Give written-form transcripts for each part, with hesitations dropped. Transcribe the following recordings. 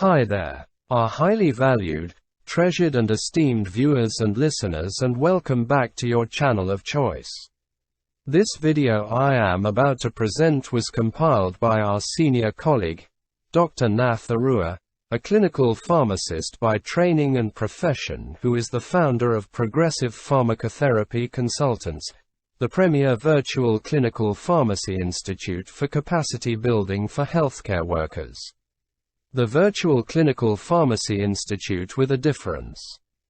Hi there, our highly valued, treasured and esteemed viewers and listeners, and welcome back to your channel of choice. This video I am about to present was compiled by our senior colleague, Dr. Nath Arua, a clinical pharmacist by training and profession who is the founder of Progressive Pharmacotherapy Consultants, the premier virtual clinical pharmacy institute for capacity building for healthcare workers. The Virtual Clinical Pharmacy Institute with a difference,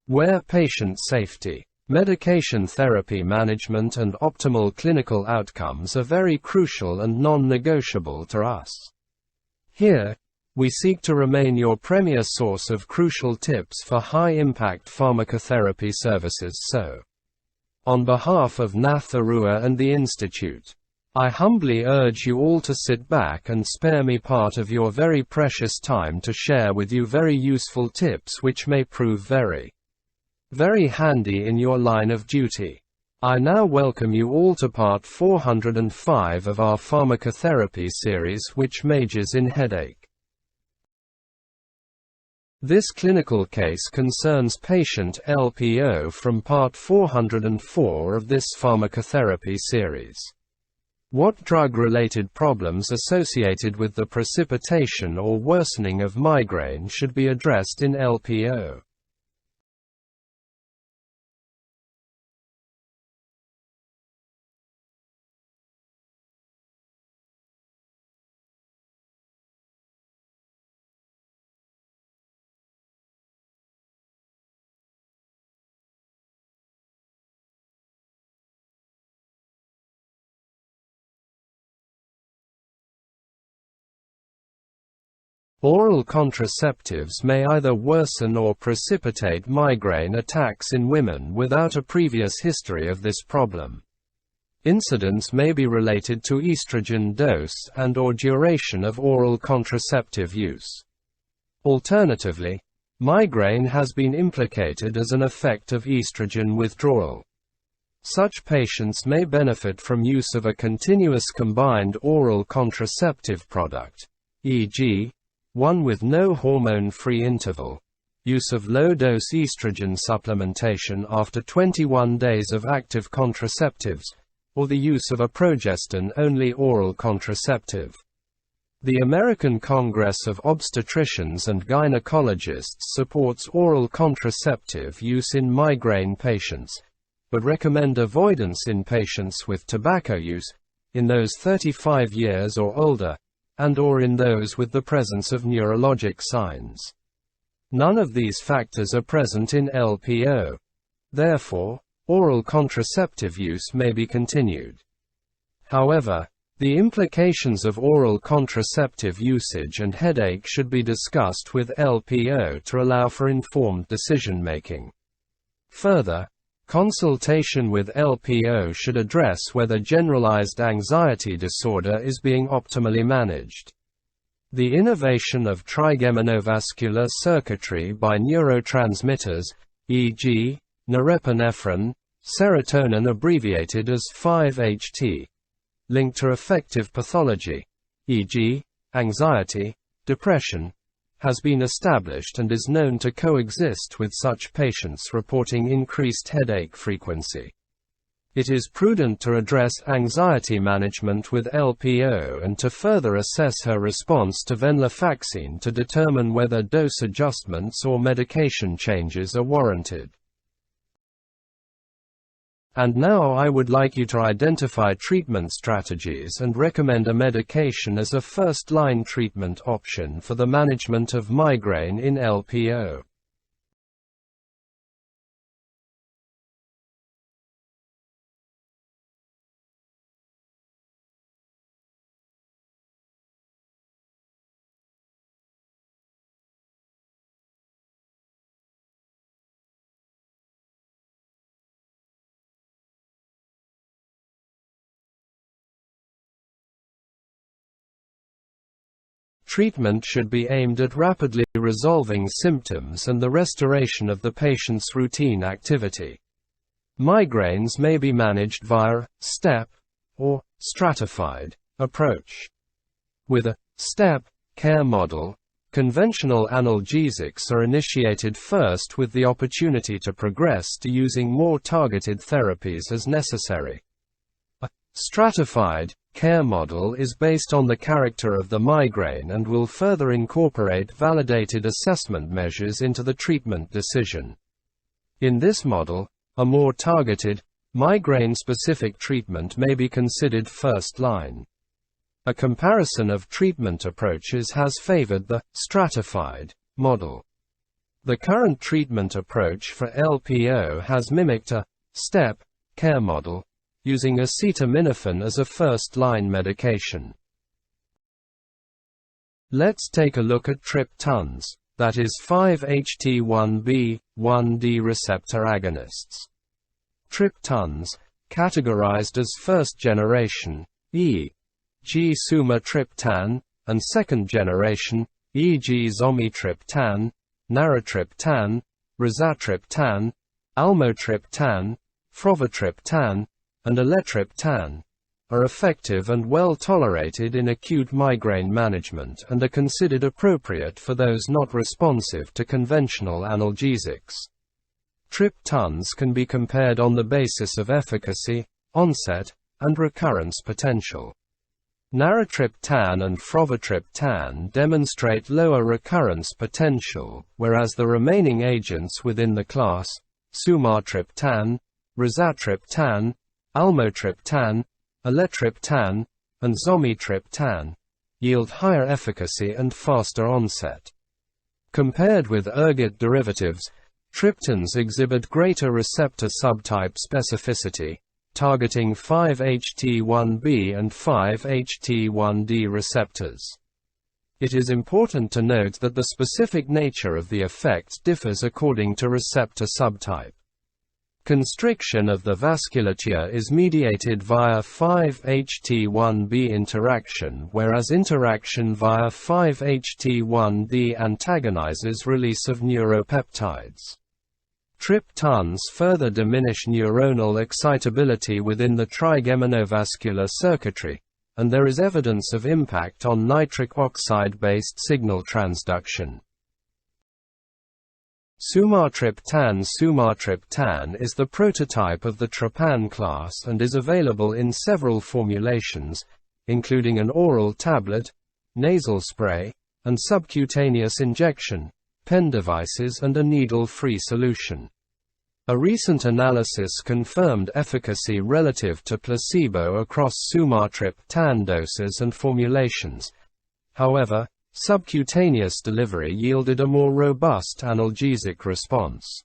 where patient safety, medication therapy management and optimal clinical outcomes are very crucial and non-negotiable to us. Here, we seek to remain your premier source of crucial tips for high-impact pharmacotherapy services. So, on behalf of Nath Arua and the Institute, I humbly urge you all to sit back and spare me part of your very precious time to share with you very useful tips which may prove very handy in your line of duty. I now welcome you all to part 405 of our pharmacotherapy series, which majors in headache. This clinical case concerns patient LPO from part 404 of this pharmacotherapy series. What drug-related problems associated with the precipitation or worsening of migraine should be addressed in LPO? Oral contraceptives may either worsen or precipitate migraine attacks in women without a previous history of this problem. Incidence may be related to estrogen dose and/or duration of oral contraceptive use. Alternatively, migraine has been implicated as an effect of estrogen withdrawal. Such patients may benefit from use of a continuous combined oral contraceptive product, e.g., one with no hormone-free interval, use of low-dose estrogen supplementation after 21 days of active contraceptives, or the use of a progestin-only oral contraceptive. The American Congress of Obstetricians and Gynecologists supports oral contraceptive use in migraine patients, but recommend avoidance in patients with tobacco use, in those 35 years or older, and/or in those with the presence of neurologic signs. None of these factors are present in LPO. Therefore, oral contraceptive use may be continued. However, the implications of oral contraceptive usage and headache should be discussed with LPO to allow for informed decision-making. Further, consultation with LPO should address whether generalized anxiety disorder is being optimally managed. The innervation of trigeminal circuitry by neurotransmitters, e.g., norepinephrine, serotonin abbreviated as 5-HT, linked to affective pathology, e.g., anxiety, depression, has been established and is known to coexist with such patients reporting increased headache frequency. It is prudent to address anxiety management with LPO and to further assess her response to venlafaxine to determine whether dose adjustments or medication changes are warranted. And now I would like you to identify treatment strategies and recommend a medication as a first-line treatment option for the management of migraine in LPO. Treatment should be aimed at rapidly resolving symptoms and the restoration of the patient's routine activity. Migraines may be managed via a step or stratified approach. With a step care model, Conventional analgesics are initiated first with the opportunity to progress to using more targeted therapies as necessary. A stratified care model is based on the character of the migraine and will further incorporate validated assessment measures into the treatment decision. In this model, a more targeted, migraine-specific treatment may be considered first line. A comparison of treatment approaches has favored the stratified model. The current treatment approach for LPO has mimicked a step care model, using acetaminophen as a first-line medication. Let's take a look at triptans, that is 5-HT1B/1D receptor agonists. Triptans, categorized as first-generation, e.g. sumatriptan, and second-generation, e.g. zomitriptan, naratriptan, rizatriptan, almotriptan, frovatriptan, and aletriptan, are effective and well tolerated in acute migraine management and are considered appropriate for those not responsive to conventional analgesics. Triptans can be compared on the basis of efficacy, onset, and recurrence potential. Naratriptan and frovatriptan demonstrate lower recurrence potential, whereas the remaining agents within the class, sumatriptan, rizatriptan, almotriptan, aletriptan, and zomitriptan, yield higher efficacy and faster onset. Compared with ergot derivatives, triptans exhibit greater receptor subtype specificity, targeting 5-HT1B and 5-HT1D receptors. It is important to note that the specific nature of the effect differs according to receptor subtype. Constriction of the vasculature is mediated via 5-HT1B interaction, whereas interaction via 5-HT1D antagonizes release of neuropeptides. Triptans further diminish neuronal excitability within the trigeminovascular circuitry, and there is evidence of impact on nitric oxide-based signal transduction. Sumatriptan is the prototype of the trypan class and is available in several formulations, including an oral tablet, nasal spray, and subcutaneous injection, pen devices, and a needle-free solution. A recent analysis confirmed efficacy relative to placebo across sumatriptan doses and formulations. However, subcutaneous delivery yielded a more robust analgesic response.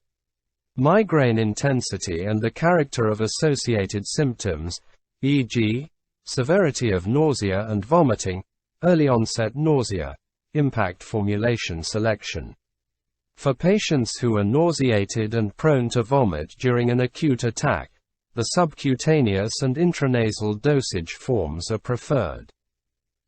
Migraine intensity and the character of associated symptoms, e.g., severity of nausea and vomiting, early onset nausea, impact formulation selection. For patients who are nauseated and prone to vomit during an acute attack, the subcutaneous and intranasal dosage forms are preferred.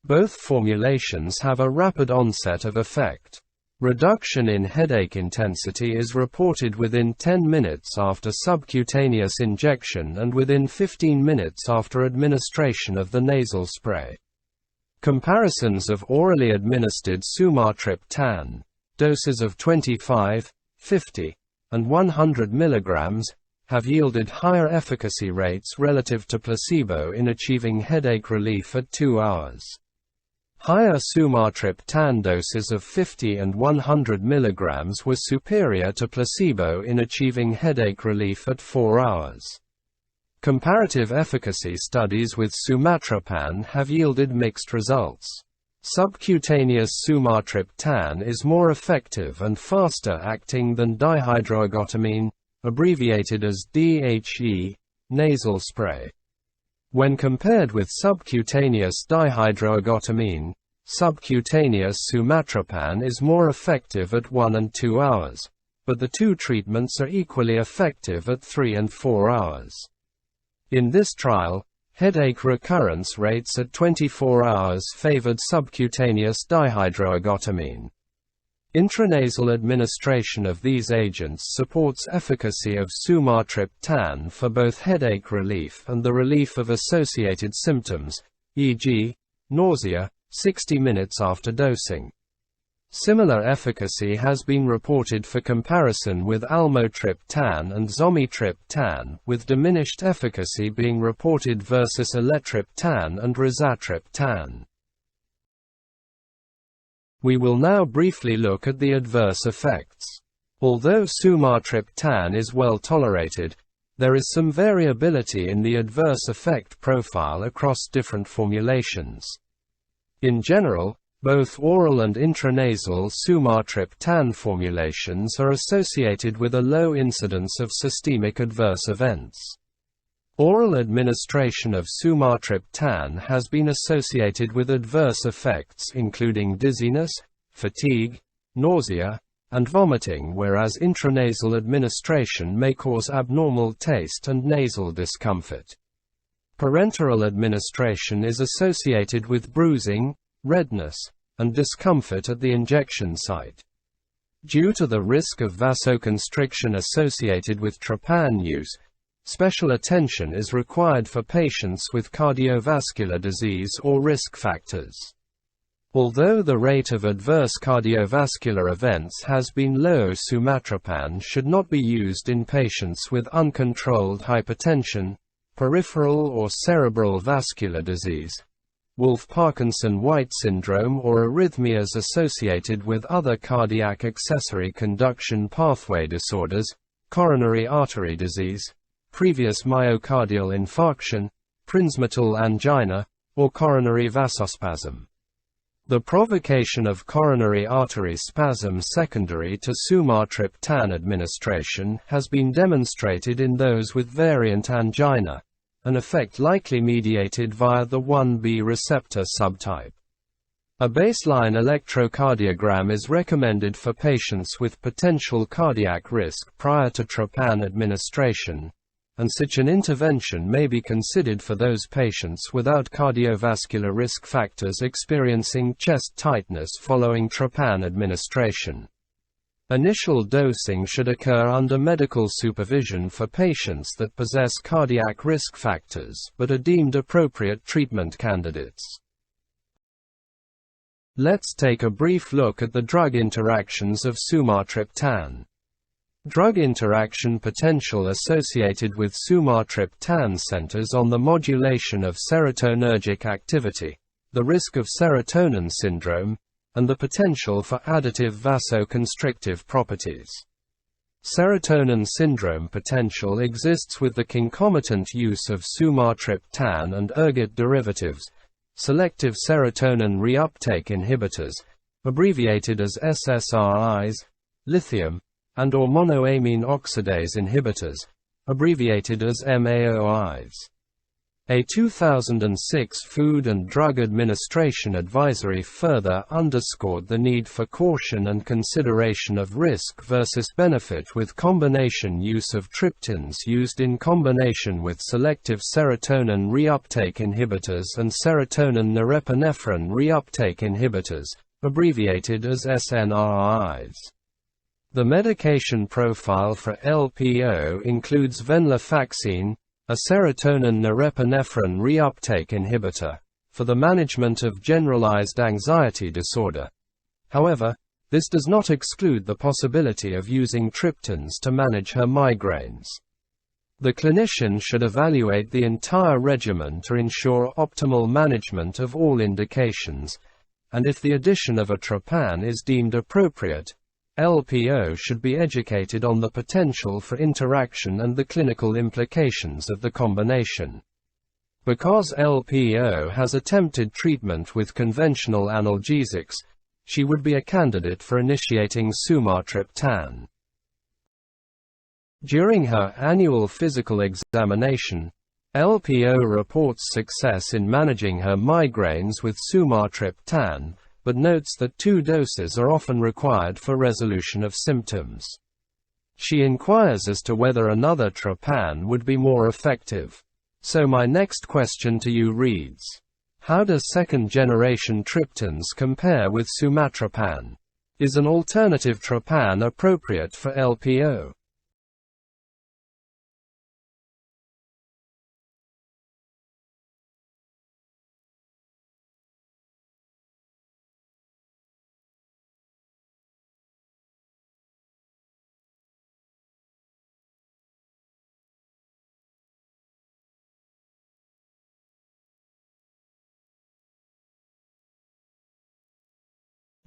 Both formulations have a rapid onset of effect. Reduction in headache intensity is reported within 10 minutes after subcutaneous injection and within 15 minutes after administration of the nasal spray. Comparisons of orally administered sumatriptan, doses of 25, 50, and 100 mg, have yielded higher efficacy rates relative to placebo in achieving headache relief at 2 hours. Higher sumatriptan doses of 50 and 100 mg were superior to placebo in achieving headache relief at 4 hours. Comparative efficacy studies with sumatriptan have yielded mixed results. Subcutaneous sumatriptan is more effective and faster acting than dihydroergotamine, abbreviated as DHE, nasal spray. When compared with subcutaneous dihydroergotamine, subcutaneous sumatriptan is more effective at 1 and 2 hours, but the two treatments are equally effective at 3 and 4 hours. In this trial, headache recurrence rates at 24 hours favored subcutaneous dihydroergotamine. Intranasal administration of these agents supports efficacy of sumatriptan for both headache relief and the relief of associated symptoms, e.g., nausea, 60 minutes after dosing. Similar efficacy has been reported for comparison with almotriptan and zometriptan, with diminished efficacy being reported versus elatriptan and rizatriptan. We will now briefly look at the adverse effects. Although sumatriptan is well tolerated, there is some variability in the adverse effect profile across different formulations. In general, both oral and intranasal sumatriptan formulations are associated with a low incidence of systemic adverse events. Oral administration of sumatriptan has been associated with adverse effects including dizziness, fatigue, nausea, and vomiting, whereas intranasal administration may cause abnormal taste and nasal discomfort. Parenteral administration is associated with bruising, redness, and discomfort at the injection site. Due to the risk of vasoconstriction associated with Triptan use, special attention is required for patients with cardiovascular disease or risk factors. Although the rate of adverse cardiovascular events has been low, sumatriptan should not be used in patients with uncontrolled hypertension, peripheral or cerebral vascular disease, Wolff-Parkinson-White syndrome, or arrhythmias associated with other cardiac accessory conduction pathway disorders, coronary artery disease, previous myocardial infarction, prinzmetal angina, or coronary vasospasm. The provocation of coronary artery spasm secondary to sumatriptan administration has been demonstrated in those with variant angina, an effect likely mediated via the 1B receptor subtype. A baseline electrocardiogram is recommended for patients with potential cardiac risk prior to Triptan administration, and such an intervention may be considered for those patients without cardiovascular risk factors experiencing chest tightness following Triptan administration. Initial dosing should occur under medical supervision for patients that possess cardiac risk factors but are deemed appropriate treatment candidates. Let's take a brief look at the drug interactions of sumatriptan. Drug interaction potential associated with sumatriptan centers on the modulation of serotonergic activity, the risk of serotonin syndrome, and the potential for additive vasoconstrictive properties. Serotonin syndrome potential exists with the concomitant use of sumatriptan and ergot derivatives, selective serotonin reuptake inhibitors, abbreviated as SSRIs, lithium, and/or monoamine oxidase inhibitors, abbreviated as MAOIs. A 2006 Food and Drug Administration advisory further underscored the need for caution and consideration of risk versus benefit with combination use of triptans used in combination with selective serotonin reuptake inhibitors and serotonin norepinephrine reuptake inhibitors, abbreviated as SNRIs. The medication profile for LPO includes venlafaxine, a serotonin norepinephrine reuptake inhibitor, for the management of generalized anxiety disorder. However, this does not exclude the possibility of using triptans to manage her migraines. The clinician should evaluate the entire regimen to ensure optimal management of all indications, and if the addition of a Triptan is deemed appropriate, LPO should be educated on the potential for interaction and the clinical implications of the combination. Because LPO has attempted treatment with conventional analgesics, she would be a candidate for initiating sumatriptan. During her annual physical examination, LPO reports success in managing her migraines with sumatriptan, but notes that 2 doses are often required for resolution of symptoms. She inquires as to whether another Triptan would be more effective. So my next question to you reads: how does second-generation triptans compare with sumatriptan? Is an alternative Triptan appropriate for LPO?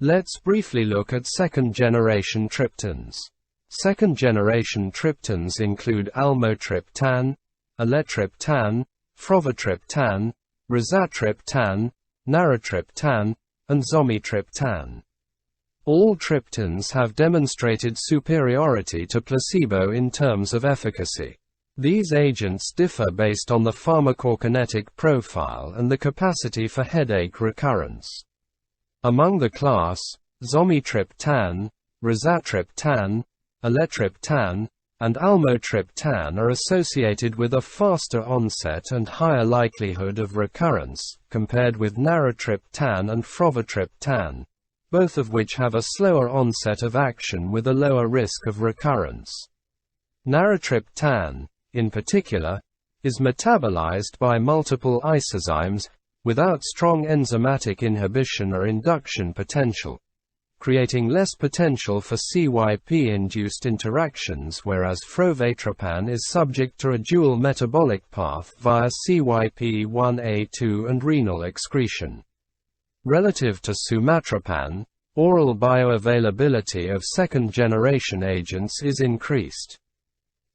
Let's briefly look at second-generation triptans. Second-generation triptans include almotriptan, aletriptan, frovatriptan, rizatriptan, naratriptan, and zomitriptan. All triptans have demonstrated superiority to placebo in terms of efficacy. These agents differ based on the pharmacokinetic profile and the capacity for headache recurrence. Among the class, zomitriptan, rizatriptan, aletriptan, and almotriptan are associated with a faster onset and higher likelihood of recurrence, compared with naratriptan and frovatriptan, both of which have a slower onset of action with a lower risk of recurrence. Naratriptan, in particular, is metabolized by multiple isozymes, without strong enzymatic inhibition or induction potential, creating less potential for CYP-induced interactions, whereas frovatriptan is subject to a dual metabolic path via CYP1A2 and renal excretion. Relative to sumatriptan, oral bioavailability of second-generation agents is increased.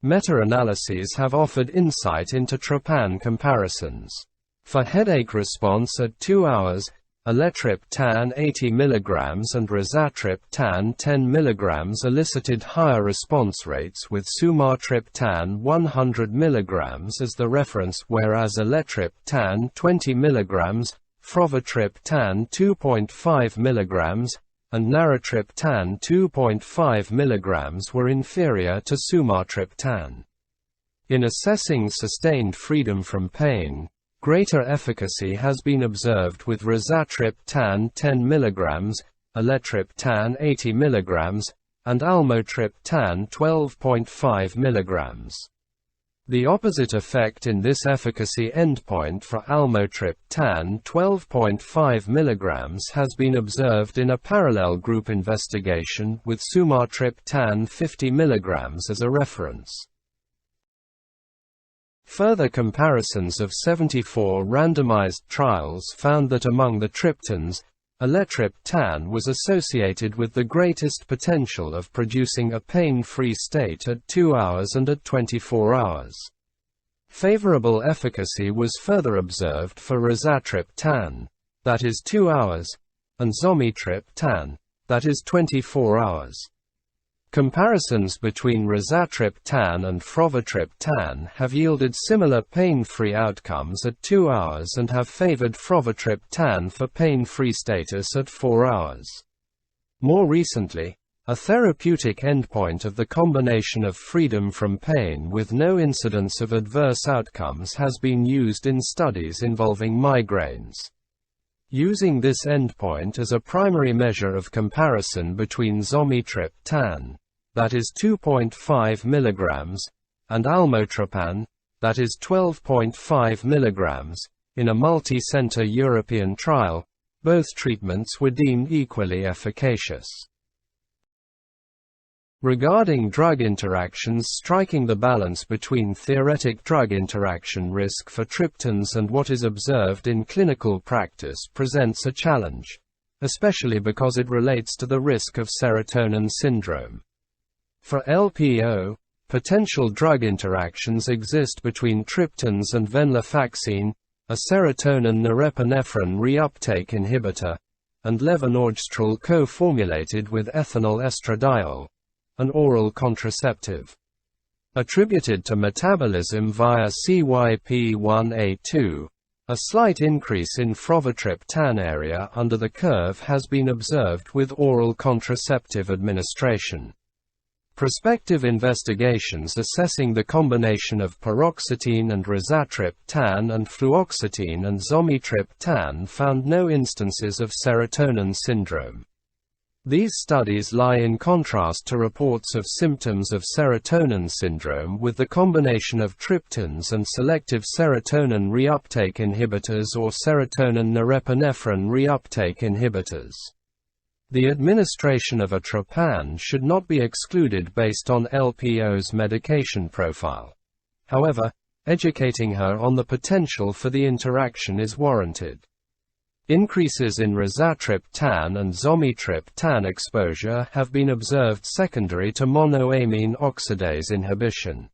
Meta-analyses have offered insight into triptan comparisons. For headache response at 2 hours, aletriptan 80 mg and rizatriptan 10 mg elicited higher response rates, with sumatriptan 100 mg as the reference, whereas aletriptan 20 mg, frovatriptan 2.5 mg, and naratriptan 2.5 mg were inferior to sumatriptan. In assessing sustained freedom from pain, greater efficacy has been observed with rizatriptan 10 mg, aletriptan 80 mg, and almotriptan 12.5 mg. The opposite effect in this efficacy endpoint for almotriptan 12.5 mg has been observed in a parallel group investigation with sumatriptan 50 mg as a reference. Further comparisons of 74 randomized trials found that among the triptans, aletriptan was associated with the greatest potential of producing a pain-free state at 2 hours and at 24 hours. Favorable efficacy was further observed for rizatriptan, that is 2 hours, and zomitriptan, that is 24 hours. Comparisons between rizatriptan and frovatriptan have yielded similar pain-free outcomes at 2 hours and have favored frovatriptan for pain-free status at 4 hours. More recently, a therapeutic endpoint of the combination of freedom from pain with no incidence of adverse outcomes has been used in studies involving migraines. Using this endpoint as a primary measure of comparison between zomitriptan, that is 2.5 mg, and almotriptan, that is 12.5 mg, in a multi-center European trial, both treatments were deemed equally efficacious. Regarding drug interactions, striking the balance between theoretic drug interaction risk for triptans and what is observed in clinical practice presents a challenge, especially because it relates to the risk of serotonin syndrome. For LPO, potential drug interactions exist between triptans and venlafaxine, a serotonin norepinephrine reuptake inhibitor, and levonorgestrel co-formulated with ethinyl estradiol, an oral contraceptive. Attributed to metabolism via CYP1A2, a slight increase in frovatriptan area under the curve has been observed with oral contraceptive administration. Prospective investigations assessing the combination of paroxetine and rizatriptan and fluoxetine and zomitriptan found no instances of serotonin syndrome. These studies lie in contrast to reports of symptoms of serotonin syndrome with the combination of triptans and selective serotonin reuptake inhibitors or serotonin norepinephrine reuptake inhibitors. The administration of a triptan should not be excluded based on LPO's medication profile. However, educating her on the potential for the interaction is warranted. Increases in rizatriptan and zometriptan exposure have been observed secondary to monoamine oxidase inhibition.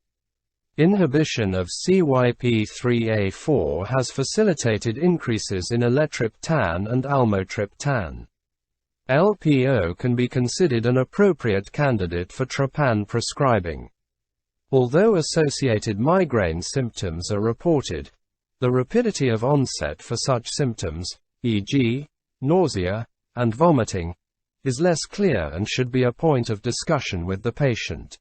Inhibition of CYP3A4 has facilitated increases in elatriptan and almotriptan. LPO can be considered an appropriate candidate for Triptan prescribing. Although associated migraine symptoms are reported, the rapidity of onset for such symptoms, e.g., nausea and vomiting, is less clear and should be a point of discussion with the patient.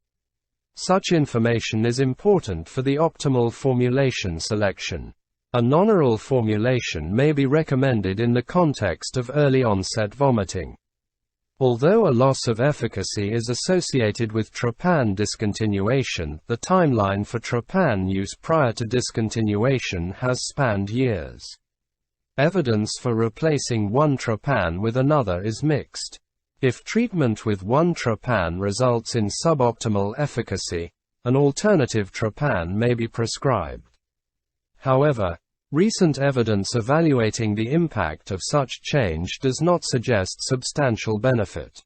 Such information is important for the optimal formulation selection. A non-oral formulation may be recommended in the context of early-onset vomiting. Although a loss of efficacy is associated with Triptan discontinuation, the timeline for Triptan use prior to discontinuation has spanned years. Evidence for replacing one Triptan with another is mixed. If treatment with one Triptan results in suboptimal efficacy, an alternative Triptan may be prescribed. However, recent evidence evaluating the impact of such change does not suggest substantial benefit.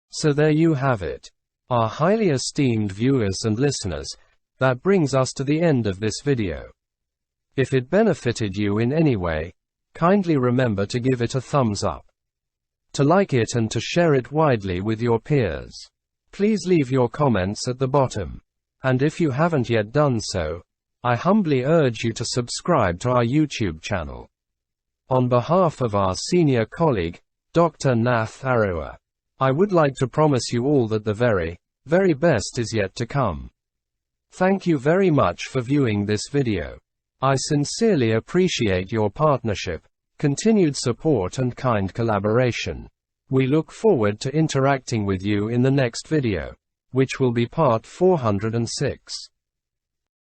So there you have it. Our highly esteemed viewers and listeners, that brings us to the end of this video. If it benefited you in any way, kindly remember to give it a thumbs up, to like it and to share it widely with your peers. Please leave your comments at the bottom. And if you haven't yet done so, I humbly urge you to subscribe to our YouTube channel. On behalf of our senior colleague, Dr. Nath Arora, I would like to promise you all that the very, very best is yet to come. Thank you very much for viewing this video. I sincerely appreciate your partnership, continued support and kind collaboration. We look forward to interacting with you in the next video, which will be part 406.